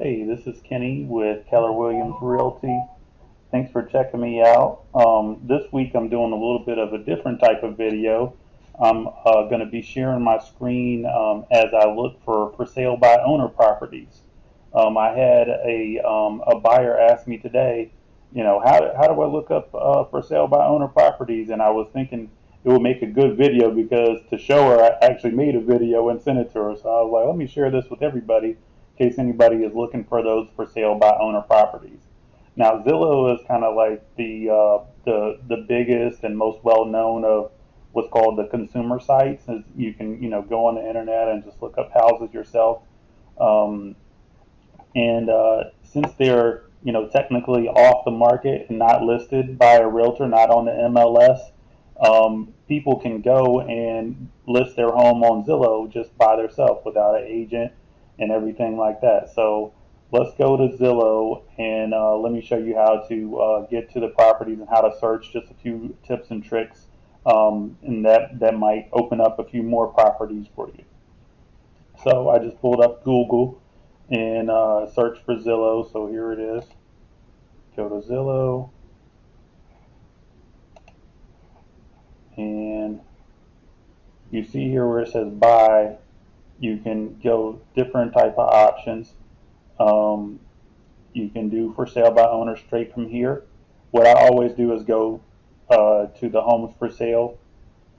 Hey, this is Kenny with Keller Williams Realty. Thanks for checking me out. This week I'm doing a little bit of a different type of video. I'm going to be sharing my screen as I look for sale by owner properties. I had a buyer ask me today, how do I look up for sale by owner properties? And I was thinking it would make a good video because to show her, I actually made a video and sent it to her. So I was like, let me share this with everybody in case anybody is looking for those for sale by owner properties. Now Zillow is kind of like the biggest and most well known of what's called the consumer sites. Is you can go on the internet and just look up houses yourself. Um, and since they're technically off the market and not listed by a realtor, not on the MLS, people can go and list their home on Zillow just by themselves without an agent and everything like that. So let's go to Zillow and let me show you how to get to the properties and how to search. Just a few tips and tricks, and that might open up a few more properties for you. So I just pulled up Google and searched for Zillow. So here it is. Go to Zillow and you see here where it says buy, you can go different type of options. Um, you can do for sale by owner straight from here. What I always do is go to the homes for sale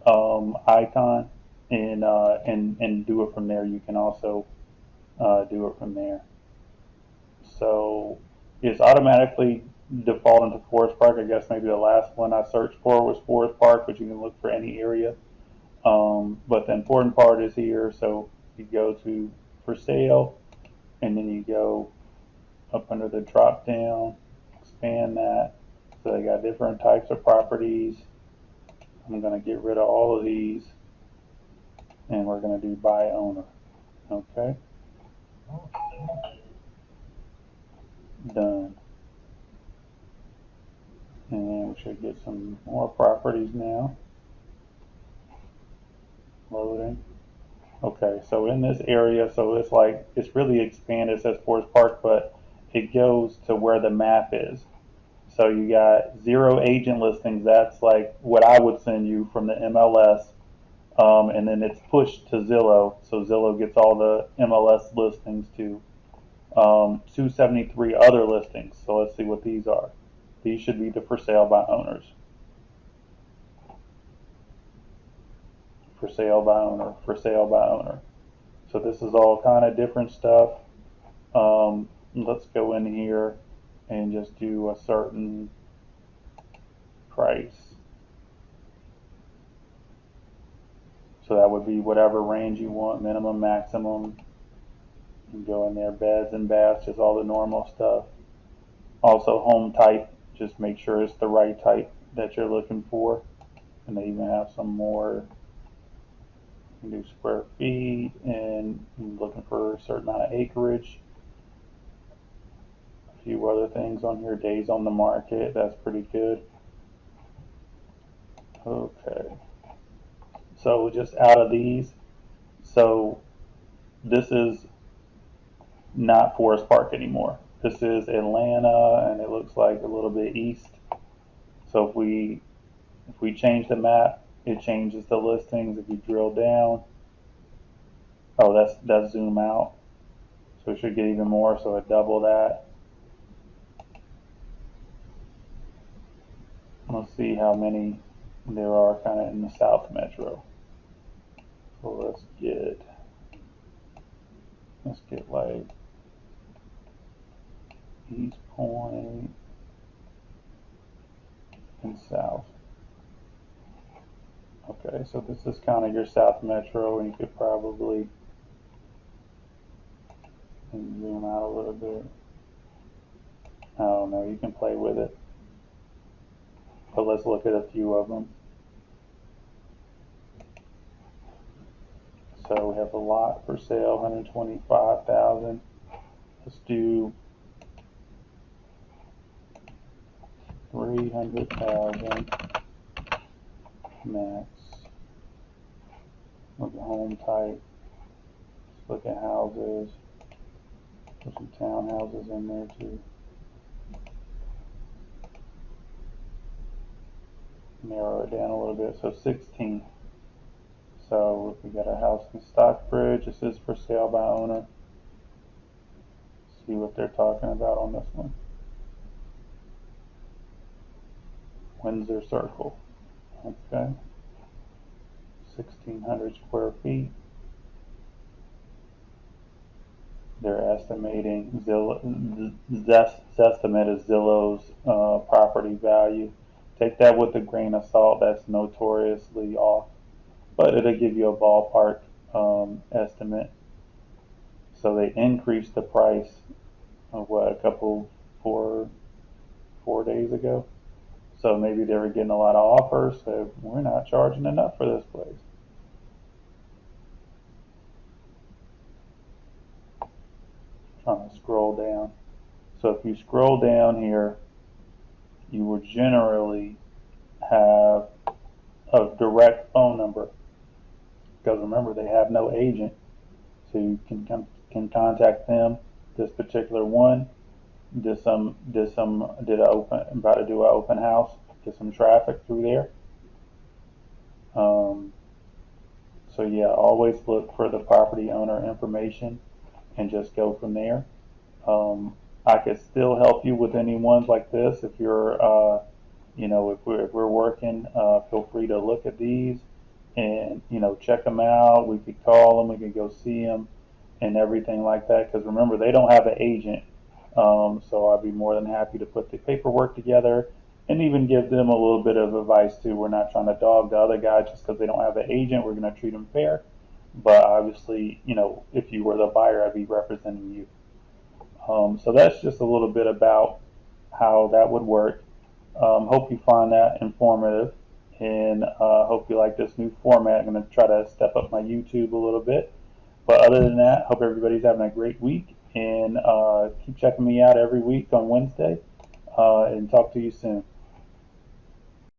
icon and do it from there. You can also do it from there. So it's automatically defaulting to Forest Park. I guess maybe the last one I searched for was Forest Park, but you can look for any area. But the important part is here. So you go to for sale, and then you go up under the drop down, expand that. So they got different types of properties. I'm going to get rid of all of these, and we're going to do buy owner. Okay, done. And we should get some more properties now. Loading. Okay, so in this area, so it's really expanded. It says Forest Park, but it goes to where the map is. So you got zero agent listings. That's like what I would send you from the MLS, and then it's pushed to Zillow. So Zillow gets all the MLS listings too. 273 other listings. So let's see what these are. These should be the for sale by owners. For sale by owner. For sale by owner. So this is all kind of different stuff. Let's go in here and just do a certain price. So that would be whatever range you want, minimum, maximum. You can go in there, beds and baths, just all the normal stuff. Also home type, just make sure it's the right type that you're looking for. And they even have some more. You can do square feet and you're looking for a certain amount of acreage. A few other things on here, days on the market, that's pretty good. Okay, so just out of these, so this is not Forest Park anymore. This is Atlanta, and it looks like a little bit east. So if we change the map, it changes the listings. If you drill down, oh, that's zoom out. So it should get even more. So it double that. Let's see how many there are kind of in the South Metro. So let's get like East Point and South. Okay, so this is kind of your South Metro, and you could probably zoom out a little bit. I don't know, you can play with it. But let's look at a few of them. So we have a lot for sale, 125,000. Let's do 300,000 max. Look at home type. Let's look at houses. There's some townhouses in there too. Narrow it down a little bit. So 16. So we got a house in Stockbridge. This is for sale by owner. See what they're talking about on this one. Windsor Circle. Okay. 1,600 square feet. They're estimating estimate is Zillow's property value. Take that with a grain of salt. That's notoriously off, but it'll give you a ballpark estimate. So they increased the price of what, a couple 4 days ago. So maybe they were getting a lot of offers. So we're not charging enough for this place. Trying to scroll down. So if you scroll down here, you will generally have a direct phone number, because remember they have no agent, so you can contact them. This particular one about to do an open house, get some traffic through there. So yeah, always look for the property owner information and just go from there. I could still help you with any ones like this if you're if we're working. Feel free to look at these and check them out. We could call them, we could go see them, and everything like that. Because remember, they don't have an agent, so I'd be more than happy to put the paperwork together and even give them a little bit of advice too. We're not trying to dog the other guy just because they don't have an agent. We're going to treat them fair. But obviously, if you were the buyer, I'd be representing you. So that's just a little bit about how that would work. Hope you find that informative, and hope you like this new format. I'm going to try to step up my YouTube a little bit. But other than that, hope everybody's having a great week, and keep checking me out every week on Wednesday, and talk to you soon.